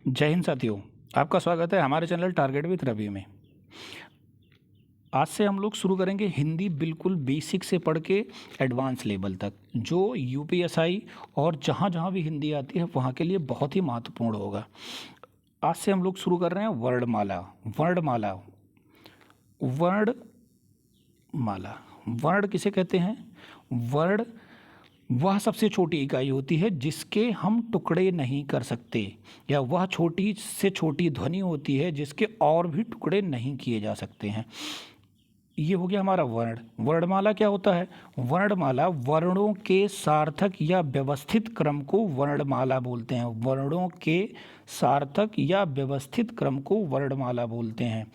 जय हिंद साथियों, आपका स्वागत है हमारे चैनल टारगेट विथ रवि में। आज से हम लोग शुरू करेंगे हिंदी बिल्कुल बेसिक से पढ़ के एडवांस लेवल तक, जो यूपीएसआई और जहाँ जहाँ भी हिंदी आती है वहाँ के लिए बहुत ही महत्वपूर्ण होगा। आज से हम लोग शुरू कर रहे हैं वर्णमाला। वर्णमाला वर्णमाला वर्ण किसे कहते हैं? वर्ण वह सबसे छोटी इकाई होती है जिसके हम टुकड़े नहीं कर सकते, या वह छोटी से छोटी ध्वनि होती है जिसके और भी टुकड़े नहीं किए जा सकते हैं। ये हो गया हमारा वर्ण। वर्णमाला क्या होता है? वर्णमाला वर्णों के सार्थक या व्यवस्थित क्रम को वर्णमाला बोलते हैं। वर्णों के सार्थक या व्यवस्थित क्रम को वर्णमाला बोलते हैं।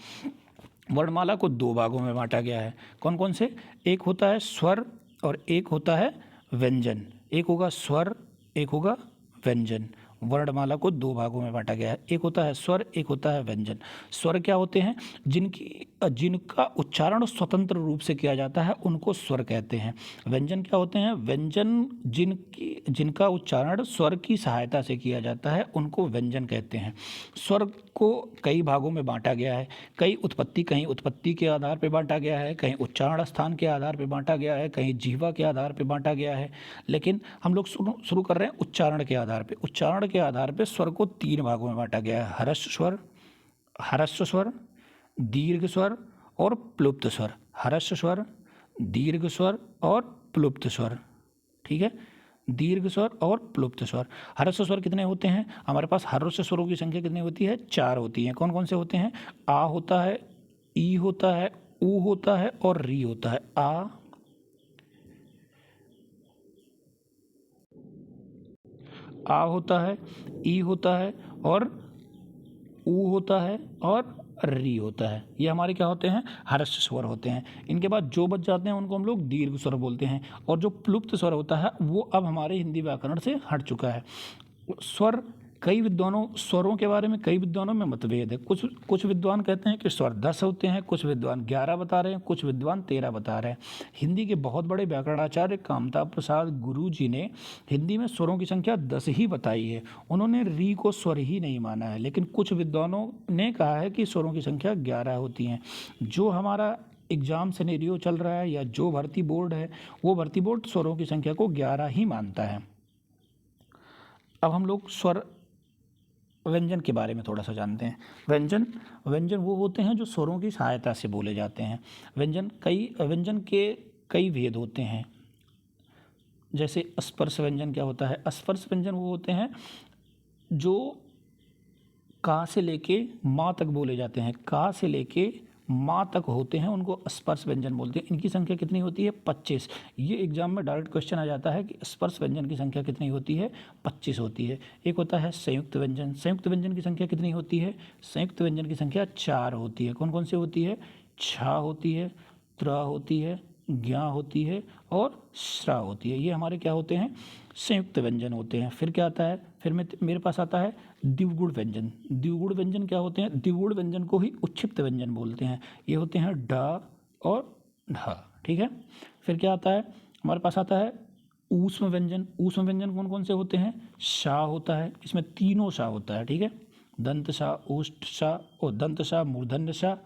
वर्णमाला को दो भागों में बांटा गया है। कौन कौन से? एक होता है स्वर और एक होता है व्यंजन। एक होगा स्वर, एक होगा व्यंजन। वर्णमाला को दो भागों में बांटा गया है, एक होता है स्वर, एक होता है व्यंजन। स्वर क्या होते हैं? जिनका उच्चारण स्वतंत्र रूप से किया जाता है उनको स्वर कहते हैं। व्यंजन क्या होते हैं? व्यंजन जिनका उच्चारण स्वर की सहायता से किया जाता है उनको व्यंजन कहते हैं। स्वर को कई भागों में बांटा गया है। कहीं उत्पत्ति के आधार पर बांटा गया है, कहीं उच्चारण स्थान के आधार पर बांटा गया है, कहीं जिह्वा के आधार पर बांटा गया है। लेकिन हम लोग शुरू कर रहे हैं उच्चारण के आधार पर। उच्चारण के आधार पर स्वर को तीन भागों में बांटा गया है: ह्रस्व स्वर, दीर्घ स्वर और प्लुप्त स्वर। ह्रस्व स्वर, दीर्घ स्वर और प्लुप्त स्वर। ठीक है, दीर्घ स्वर और प्लुप्त स्वर। ह्रस्व स्वर कितने होते हैं? हमारे पास ह्रस्व स्वरों की संख्या कितनी होती है? 4 होती है। कौन कौन से होते हैं? आ होता है, ई होता है, ऊ होता है और री होता है। आ होता है, ई होता है और ऊ होता है और री होता है। ये हमारे क्या होते हैं? ह्रस्व स्वर होते हैं। इनके बाद जो बच जाते हैं उनको हम लोग दीर्घ स्वर बोलते हैं। और जो प्लुप्त स्वर होता है वो अब हमारे हिंदी व्याकरण से हट चुका है। स्वर स्वरों के बारे में कई विद्वानों में मतभेद है। कुछ विद्वान कहते हैं कि स्वर 10 होते हैं, कुछ विद्वान 11 बता रहे हैं, कुछ विद्वान 13 बता रहे हैं। हिंदी के बहुत बड़े व्याकरणाचार्य कामता प्रसाद गुरु जी ने हिंदी में स्वरों की संख्या 10 ही बताई है। उन्होंने री को स्वर ही नहीं माना है। लेकिन कुछ विद्वानों ने कहा है कि स्वरों की संख्या 11 होती हैं। जो हमारा एग्जाम सिनेरियो चल रहा है या जो भर्ती बोर्ड है, वो भर्ती बोर्ड स्वरों की संख्या को 11 ही मानता है। अब हम लोग स्वर व्यंजन के बारे में थोड़ा सा जानते हैं। व्यंजन वो होते हैं जो स्वरों की सहायता से बोले जाते हैं। व्यंजन के कई भेद होते हैं। जैसे स्पर्श व्यंजन क्या होता है? स्पर्श व्यंजन वो होते हैं जो का से लेके माँ तक बोले जाते हैं। का से लेके माँ तक होते हैं, उनको स्पर्श व्यंजन बोलते हैं। इनकी संख्या कितनी होती है? 25। ये एग्जाम में डायरेक्ट क्वेश्चन आ जाता है कि स्पर्श व्यंजन की संख्या कितनी होती है? 25 होती है। एक होता है संयुक्त व्यंजन। संयुक्त व्यंजन की संख्या कितनी होती है? संयुक्त व्यंजन की संख्या 4 होती है। कौन कौन सी होती है? छा होती है, त्र होती है, ज्ञा होती है और श्रा होती है। ये हमारे क्या होते हैं? संयुक्त व्यंजन होते हैं। फिर क्या आता है? फिर मेरे पास आता है द्विगुण व्यंजन। द्विगुण व्यंजन क्या होते हैं? द्विगुण व्यंजन को ही उच्छिप्त व्यंजन बोलते हैं। ये होते हैं ड और ढ। ठीक है। फिर क्या आता है? हमारे पास आता है ऊष्म व्यंजन। ऊष्म व्यंजन कौन कौन से होते हैं? शा होता है, इसमें तीनों शा होता है। ठीक है, दंत शा, ओष्ठ शा और दंत शा, मूर्धन्य शा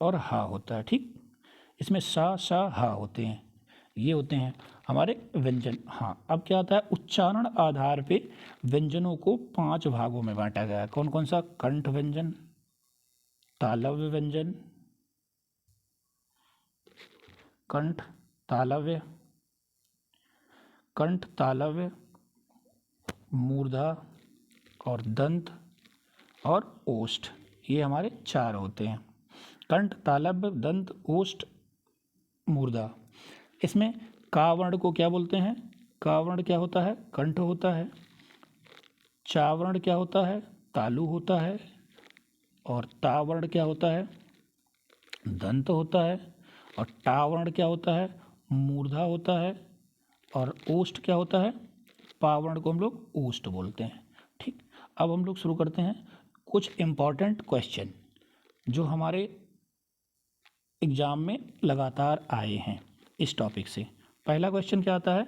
और हा होता है। ठीक, इसमें सा सा हा होते हैं। ये होते हैं हमारे व्यंजन। हाँ, अब क्या आता है? उच्चारण आधार पे व्यंजनों को 5 भागों में बांटा गया है। कौन कौन सा? कंठ व्यंजन, तालव्य व्यंजन, कंठ तालव्य, मूर्धा और दंत और ओष्ठ। ये हमारे 4 होते हैं: कंठ, तालव्य, दंत, ओष्ठ, मूर्धा। इसमें का वर्ण को क्या बोलते हैं? का वर्ण क्या होता है? कंठ होता है। चा वर्ण क्या होता है? तालु होता है। और ता वर्ण क्या होता है? दंत होता है। और टा वर्ण क्या होता है? मूर्धा होता है। और ओष्ठ क्या होता है? पा वर्ण को हम लोग ओष्ठ बोलते हैं। ठीक, अब हम लोग शुरू करते हैं कुछ इम्पॉर्टेंट क्वेश्चन जो हमारे एग्जाम में लगातार आए हैं इस टॉपिक से। पहला क्वेश्चन क्या आता है?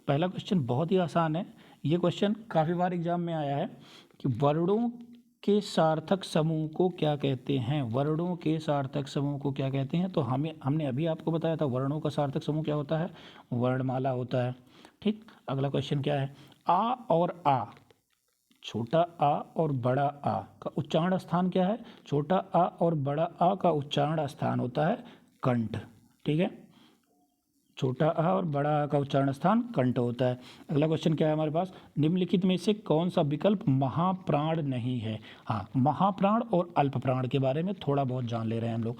पहला क्वेश्चन बहुत ही आसान है। ये क्वेश्चन काफ़ी बार एग्जाम में आया है कि वर्णों के सार्थक समूह को क्या कहते हैं, वर्णों के सार्थक समूह को क्या कहते हैं। तो हमने अभी आपको बताया था वर्णों का सार्थक समूह क्या होता है, वर्णमाला होता है। ठीक, अगला क्वेश्चन क्या है, आ और आ, छोटा आ और बड़ा आ का उच्चारण स्थान क्या है, छोटा आ और बड़ा आ का उच्चारण स्थान होता है कंठ। ठीक है, छोटा आ और बड़ा आ का उच्चारण स्थान कंठ होता है। अगला क्वेश्चन क्या है हमारे पास, निम्नलिखित में से कौन सा विकल्प महाप्राण नहीं है। हाँ, महाप्राण और अल्प प्राण के बारे में थोड़ा बहुत जान ले रहे हैं हम लोग।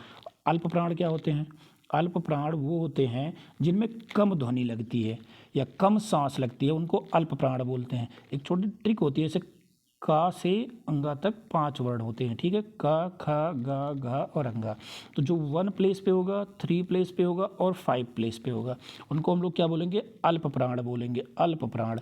अल्प प्राण क्या होते हैं, अल्प प्राण वो होते हैं जिनमें कम ध्वनि लगती है या कम सांस लगती है, उनको अल्प प्राण बोलते हैं। एक छोटी ट्रिक होती है, जैसे का से अंगा तक 5 वर्ण होते हैं। ठीक है, का, खा, गा, घा और अंगा। तो जो 1 प्लेस पे होगा, 3 प्लेस पे होगा और 5 प्लेस पे होगा, उनको हम लोग क्या बोलेंगे, अल्प प्राण बोलेंगे, अल्प प्राण।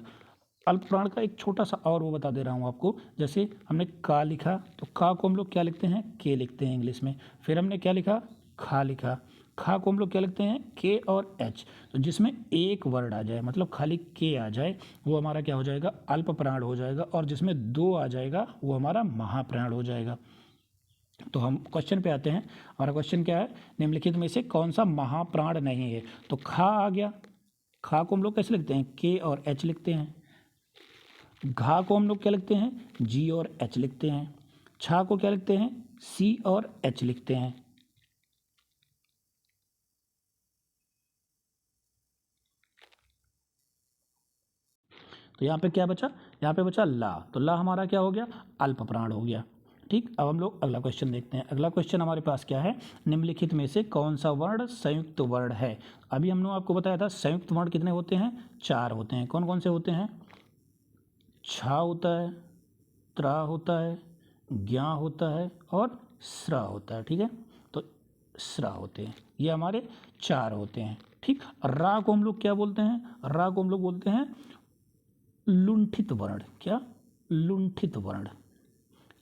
अल्प प्राण का एक छोटा सा और वो बता दे रहा हूँ आपको। जैसे हमने का लिखा तो का को हम लोग क्या लिखते हैं, के लिखते हैं इंग्लिश में। फिर हमने क्या लिखा, खा लिखा, खा को हम लोग क्या लिखते हैं, के और एच। तो जिसमें एक वर्ड आ जाए, मतलब खाली के आ जाए, वो हमारा क्या हो जाएगा, अल्प प्राण हो जाएगा। और जिसमें 2 आ जाएगा वो हमारा महाप्राण हो जाएगा। तो हम क्वेश्चन पे आते हैं। हमारा क्वेश्चन क्या है, निम्नलिखित में से कौन सा महाप्राण नहीं है। तो खा आ गया, खा को हम लोग कैसे लिखते हैं, के और एच लिखते हैं। घा को हम लोग क्या लिखते हैं, जी और एच लिखते हैं। छा को क्या लिखते हैं, सी और एच लिखते हैं। तो यहाँ पे क्या बचा, यहाँ पे बचा ला। तो ला हमारा क्या हो गया, अल्प प्राण हो गया। ठीक, अब हम लोग अगला क्वेश्चन देखते हैं। अगला क्वेश्चन हमारे पास क्या है, निम्नलिखित में से कौन सा वर्ण संयुक्त वर्ण है। अभी हमने आपको बताया था संयुक्त वर्ण कितने होते हैं, 4 होते हैं। कौन कौन से होते हैं, छा होता है, त्रा होता है, ज्ञा होता है और स्रा होता है। ठीक है, तो स्रा होते हैं, ये हमारे 4 होते हैं। ठीक, रा को हम लोग क्या बोलते हैं, रा को हम लोग बोलते हैं लुंठित वर्ण। क्या, लुंठित वर्ण,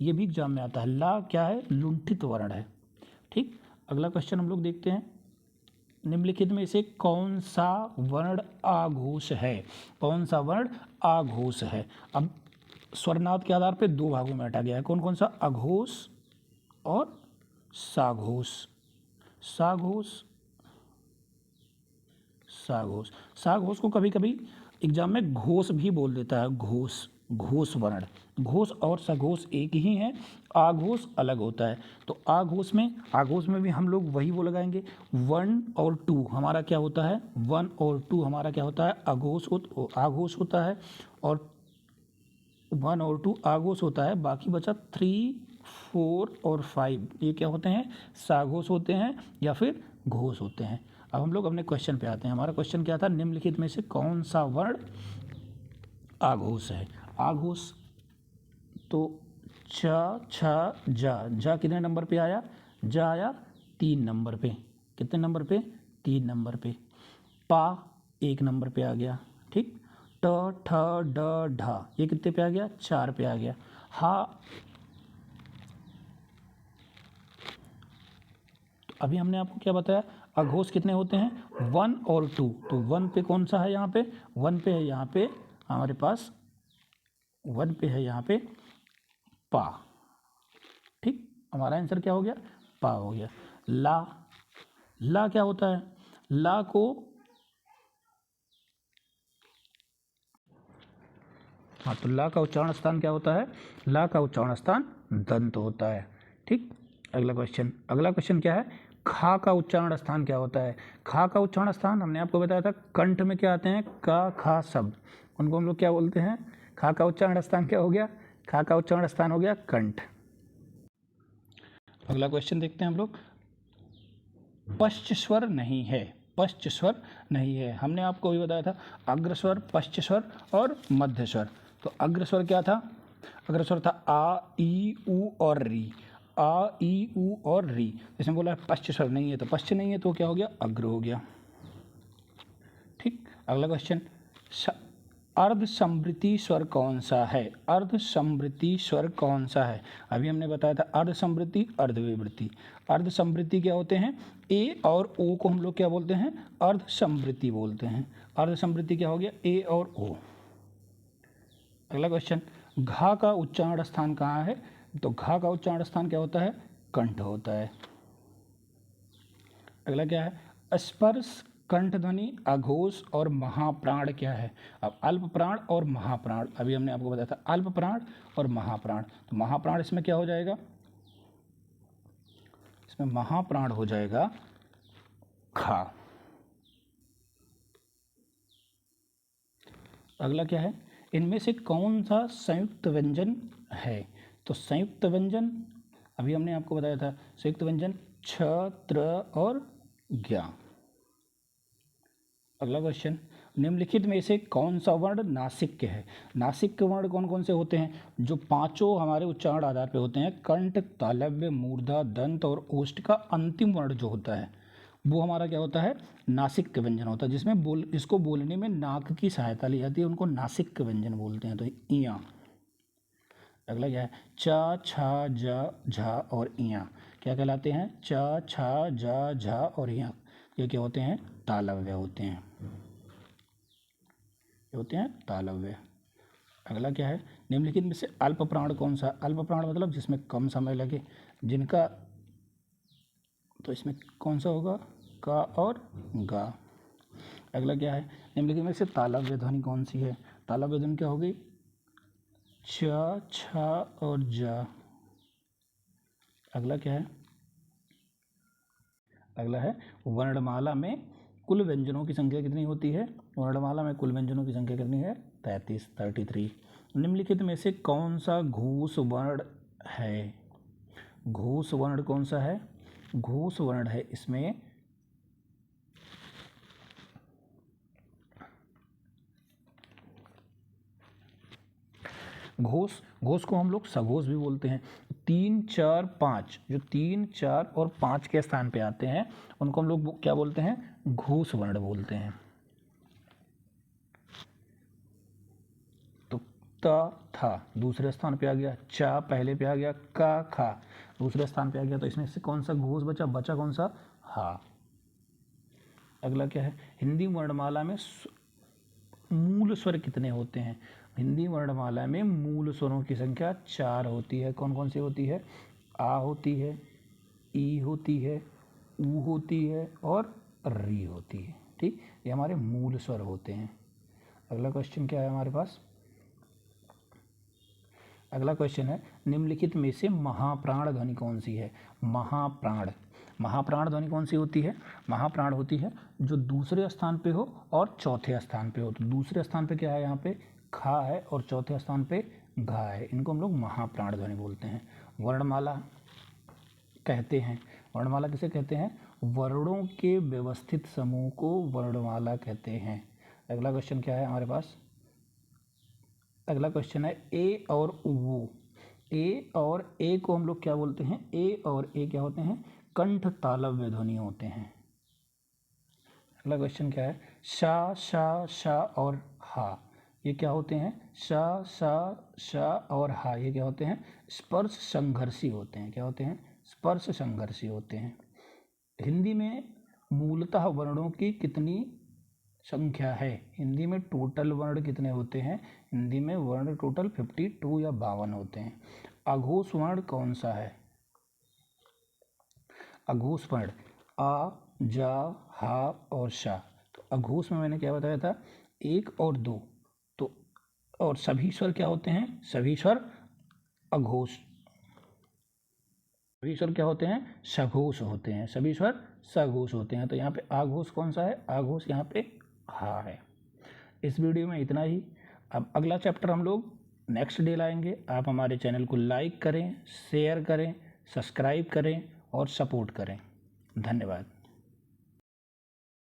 ये भी एग्जाम में आता है। ला क्या है, लुंठित वर्ण है। ठीक, अगला क्वेश्चन हम लोग देखते हैं, निम्नलिखित में से कौन सा वर्ण आघोष है, कौन सा वर्ण आघोष है। अब स्वरनाद के आधार पे 2 भागों में हटा गया है। कौन कौन सा, अघोष और साघोष। साघोष, साघोष, साघोष को कभी कभी एग्जाम में घोष भी बोल देता है, घोष, घोष वर्ण। घोष और सघोष एक ही है, आघोष अलग होता है। तो आघोष में भी हम लोग वही वो लगाएंगे, 1 और 2 हमारा क्या होता है, 1 और 2 हमारा क्या होता है, आघोष होता है। और 1 और 2 आघोष होता है। बाकी बचा 3, 4 और 5, ये क्या होते हैं, साघोष होते हैं या फिर घोष होते हैं। अब हम लोग अपने क्वेश्चन पे आते हैं। हमारा क्वेश्चन क्या था, निम्नलिखित में से कौन सा वर्ण आघोष है। आघोष तो च, छ, जा कितने नंबर पे आया, जा आया 3 नंबर पे। कितने नंबर पे, 3 नंबर पे। पा 1 नंबर पे आ गया। ठीक, ट, ठ, ड, ढ ये कितने पे आ गया, 4 पे आ गया। हा, तो अभी हमने आपको क्या बताया, अघोष कितने होते हैं, 1 और 2। तो 1 पे कौन सा है, यहाँ पे 1 पे है, यहाँ पे हमारे पास 1 पे है, यहाँ पे पा। ठीक, हमारा आंसर क्या हो गया, पा हो गया। ला, ला क्या होता है, ला को, हाँ, तो ला का उच्चारण स्थान क्या होता है, ला का उच्चारण स्थान दंत होता है। ठीक, अगला क्वेश्चन क्या है, खा का उच्चारण स्थान क्या होता है। खा का उच्चारण स्थान हमने आपको बताया था, कंठ में क्या आते हैं, का, खा शब्द, उनको हम लोग क्या बोलते हैं, खा का उच्चारण स्थान क्या हो गया, खा का उच्चारण स्थान हो गया कंठ। अगला क्वेश्चन देखते हैं हम लोग, पश्च स्वर नहीं है, पश्च स्वर नहीं है। हमने आपको भी बताया था अग्रस्वर, पश्च स्वर और मध्य स्वर। तो अग्रस्वर क्या था, अग्रस्वर था आ, ई, ऊ और री। आ, ई, ऊ और री। इसमें बोला पश्च स्वर नहीं है, तो पश्च नहीं है तो क्या हो गया, अग्र हो गया। ठीक, अगला क्वेश्चन, अर्ध समृद्धि स्वर कौन सा है, अर्ध समृद्धि स्वर कौन सा है। अभी हमने बताया था अर्ध समृद्धि, अर्ध विवृद्धि। अर्ध समृद्धि क्या होते हैं, ए और ओ को हम लोग क्या बोलते हैं, अर्ध समृद्धि बोलते हैं। अर्ध समृद्धि क्या हो गया, ए और ओ। अगला क्वेश्चन, घा का उच्चारण स्थान कहाँ है? तो घा का उच्चारण स्थान क्या होता है? कंठ होता है। अगला क्या है? स्पर्श कंठ ध्वनि, अघोष और महाप्राण क्या है? अब अल्प प्राण और महाप्राण, अभी हमने आपको बताया था अल्प प्राण और महाप्राण, तो महाप्राण इसमें क्या हो जाएगा? इसमें महाप्राण हो जाएगा खा। अगला क्या है? इनमें से कौन सा संयुक्त व्यंजन है? तो संयुक्त व्यंजन अभी हमने आपको बताया था, संयुक्त व्यंजन छ, त्र और ज्ञा। अगला क्वेश्चन, निम्नलिखित में से कौन सा वर्ण नासिक्य है? नासिक्य वर्ण कौन कौन से होते हैं? जो पांचों हमारे उच्चारण आधार पे होते हैं, कंठ, तालव्य, मूर्धा, दंत और ओष्ठ का अंतिम वर्ण जो होता है वो हमारा क्या होता है? नासिक्य व्यंजन होता है, जिसमें जिसको बोलने में नाक की सहायता ली जाती है, उनको नासिक्य व्यंजन बोलते हैं। तो इया। अगला क्या है? चा, छा, जा, झा और इया क्या कहलाते हैं? चा, छा, जा, झा और इया ये क्या होते हैं? तालव्य होते हैं। ये होते हैं तालव्य। अगला क्या है? निम्नलिखित में से अल्प प्राण कौन सा? अल्प प्राण मतलब जिसमें कम समय लगे, जिनका, तो इसमें कौन सा होगा? का और गा। अगला क्या है? निम्नलिखित में से तालव्य ध्वनि कौन सी है? तालव्य ध्वनि क्या होगी? च, छ और जा। अगला क्या है? अगला है वर्णमाला में कुल व्यंजनों की संख्या कितनी होती है? वर्णमाला में कुल व्यंजनों की संख्या कितनी है? 33। निम्नलिखित में से कौन सा घूस वर्ण है? घूस वर्ण कौन सा है? घूस वर्ण है इसमें घोष, घोष को हम लोग सघोष भी बोलते हैं। 3, 4, 5, जो 3, 4 और 5 के स्थान पे आते हैं उनको हम लोग क्या बोलते हैं? घोष वर्ण बोलते हैं। तो त, था दूसरे स्थान पे आ गया, चा पहले पे आ गया, का, खा दूसरे स्थान पे आ गया, तो इसमें से कौन सा घोष बचा? बचा कौन सा? हा। अगला क्या है? हिंदी वर्णमाला में मूल स्वर कितने होते हैं? हिंदी वर्णमाला में मूल स्वरों की संख्या 4 होती है। कौन कौन सी होती है? आ होती है, ई होती है, ऊ होती है और री होती है। ठीक, ये हमारे मूल स्वर होते हैं। अगला क्वेश्चन क्या है हमारे पास? अगला क्वेश्चन है, निम्नलिखित में से महाप्राण ध्वनि कौन सी है? महाप्राण, महाप्राण ध्वनि कौन सी होती है? महाप्राण होती है जो दूसरे स्थान पे हो और चौथे स्थान पे हो। तो दूसरे स्थान पे क्या है? यहाँ पे खा है और चौथे स्थान पे घा है, इनको हम लोग महाप्राण ध्वनि बोलते हैं। वर्णमाला कहते हैं, वर्णमाला किसे कहते हैं? वर्णों के व्यवस्थित समूह को वर्णमाला कहते हैं। अगला क्वेश्चन क्या है हमारे पास? अगला क्वेश्चन है ए और ऊ। ए और ए को हम लोग क्या बोलते हैं? ए और ए क्या होते हैं? कंठ तालव्य ध्वनि होते हैं। अगला क्वेश्चन क्या है? शा, शा, शा और हा ये क्या होते हैं? शा, शा, शा और हा ये क्या होते हैं? स्पर्श संघर्षी होते हैं। क्या होते हैं? स्पर्श संघर्षी होते हैं। हिंदी में मूलतः वर्णों की कितनी संख्या है? हिंदी में टोटल वर्ण कितने होते हैं? हिंदी में वर्ण टोटल 52 या 52 होते हैं। अघोष वर्ण कौन सा है? अघोष वर्ण आ, जा, हा और शा। तो अघोष में मैंने क्या बताया था? 1 और 2। तो और सभी स्वर क्या होते हैं? सभी स्वर अघोष, सभी स्वर क्या होते हैं? सघोष होते हैं। सभी स्वर सघोष होते हैं। तो यहाँ पे आघोष कौन सा है? आघोष यहाँ पे हा है। इस वीडियो में इतना ही। अब अगला चैप्टर हम लोग नेक्स्ट डे लाएंगे। आप हमारे चैनल को लाइक करें, शेयर करें, सब्सक्राइब करें और सपोर्ट करें। धन्यवाद।